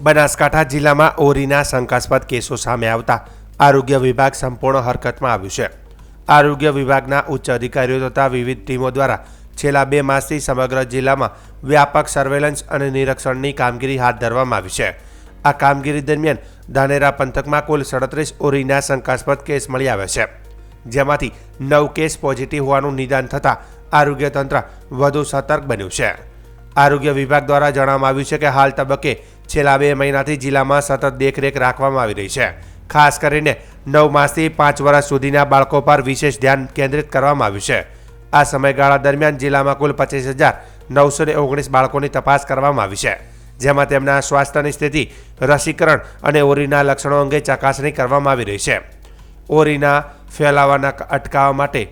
બનાસકાંઠા જિલ્લામાં ઓરીના શંકાસ્પદ કેસો સામે આવતા આરોગ્ય વિભાગ સંપૂર્ણ હરકતમાં આવ્યું છે। આરોગ્ય વિભાગના ઉચ્ચ અધિકારીઓ તથા વિવિધ ટીમો દ્વારા છેલ્લા 2 માસથી સમગ્ર જિલ્લામાં વ્યાપક સર્વેલન્સ અને નિરીક્ષણની કામગીરી હાથ ધરવામાં આવી છે। આ કામગીરી દરમિયાન ધાનેરા પંથકમાં કુલ 37 ઓરીના શંકાસ્પદ કેસ મળી આવ્યા છે, જેમાંથી 9 કેસ પોઝિટિવ હોવાનું નિદાન થતાં આરોગ્ય તંત્ર વધુ સતર્ક બન્યું છે। આરોગ્ય વિભાગ દ્વારા જણાવવામાં આવ્યું છે કે હાલ તબક્કે છેલ્લા 2 મહિનાથી જિલ્લામાં સતત દેખરેખ રાખવામાં આવી રહી છે। ખાસ કરીને 9 માસથી 5 વર્ષ સુધીના બાળકો પર વિશેષ ધ્યાન કેન્દ્રિત કરવામાં આવ્યું છે। આ સમયગાળા દરમિયાન જિલ્લામાં કુલ 25,919 બાળકોની તપાસ કરવામાં આવી છે, જેમાં તેમના સ્વાસ્થ્યની સ્થિતિ, રસીકરણ અને ઓરીના લક્ષણો અંગે ચકાસણી કરવામાં આવી રહી છે। ઓરીના ફેલાવાના અટકાવવા માટે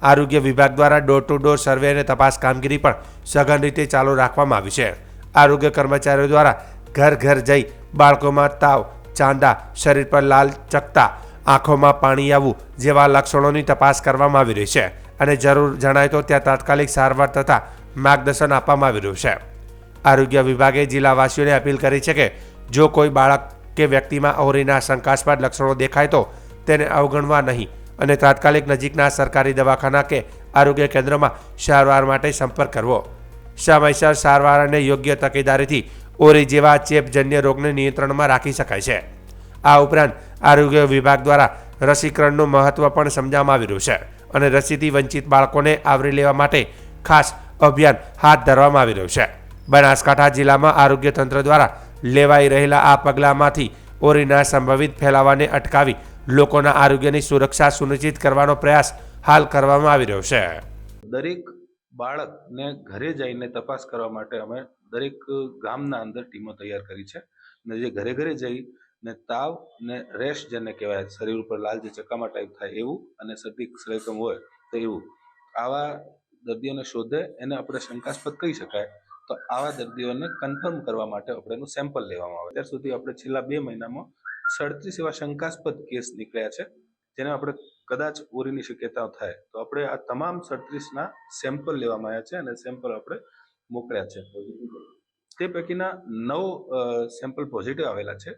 આરોગ્ય વિભાગ દ્વારા ડોર ટુ ડોર સર્વે અને તપાસ કામગીરી પણ સઘન રીતે ચાલુ રાખવામાં આવી છે। આરોગ્ય કર્મચારીઓ દ્વારા ઘર ઘર જઈ બાળકોમાં તાવ, ચાંદા, શરીર પર લાલ ચકતા, આંખોમાં પાણી આવવું જેવા લક્ષણોની તપાસ કરવામાં આવી રહી છે અને જરૂર જણાય તો ત્યાં તાત્કાલિક સારવાર તથા માર્ગદર્શન આપવામાં આવી રહ્યું છે। આરોગ્ય વિભાગે જિલ્લાવાસીઓને અપીલ કરી છે કે જો કોઈ બાળક કે વ્યક્તિમાં ઓરીના શંકાસ્પદ લક્ષણો દેખાય તો તેને અવગણવા નહીં અને તાત્કાલિક નજીકના સરકારી દવાખાના કે આરોગ્ય કેન્દ્રમાં સારવાર માટે સંપર્ક કરવો। સમયસર સારવાર અને યોગ્ય તકેદારીથી ઓરી જેવા ચેપજન્ય રોગને નિયંત્રણમાં રાખી શકાય છે। આ ઉપરાંત આરોગ્ય વિભાગ દ્વારા રસીકરણનું મહત્વ પણ સમજાવવામાં આવી રહ્યું છે અને રસીથી વંચિત બાળકોને આવરી લેવા માટે ખાસ અભિયાન હાથ ધરવામાં આવી રહ્યું છે। બનાસકાંઠા જિલ્લામાં આરોગ્ય તંત્ર દ્વારા લેવાઈ રહેલા આ પગલાંમાંથી ઓરીના સંભવિત ફેલાવાને અટકાવી લોકોના આરોગ્યની સુરક્ષા સુનિશ્ચિત કરવાનો પ્રયાસ હાલ કરવામાં આવી રહ્યો છે। દરેક બાળકને ઘરે જઈને તપાસ કરવા માટે અમે દરેક ગામના અંદર ટીમો તૈયાર કરી છે અને જે ઘરે ઘરે જઈ ને તાવ ને રેશ જેને કહેવાય, શરીર ઉપર લાલ જે ચકામા ટાઈપ થાય એવું અને શરદી સરકમ હોય તો એવું આવા દર્દીઓને શોધે એને આપણે શંકાસ્પદ કહી શકાય, તો આવા દર્દીઓને કન્ફર્મ કરવા માટે આપણે એનું સેમ્પલ લેવામાં આવે। ત્યાર સુધી આપણે છેલ્લા 2 મહિનામાં 37 એવા શંકાસ્પદ કેસ નીકળ્યા છે, જેને આપણે કદાચ ઓરીની શક્યતાઓ થાય તો આપણે આ તમામ 37ના સેમ્પલ લેવામાં આવ્યા છે અને સેમ્પલ આપણે મોકલ્યા છે। તે પૈકીના 9 સેમ્પલ પોઝિટિવ આવેલા છે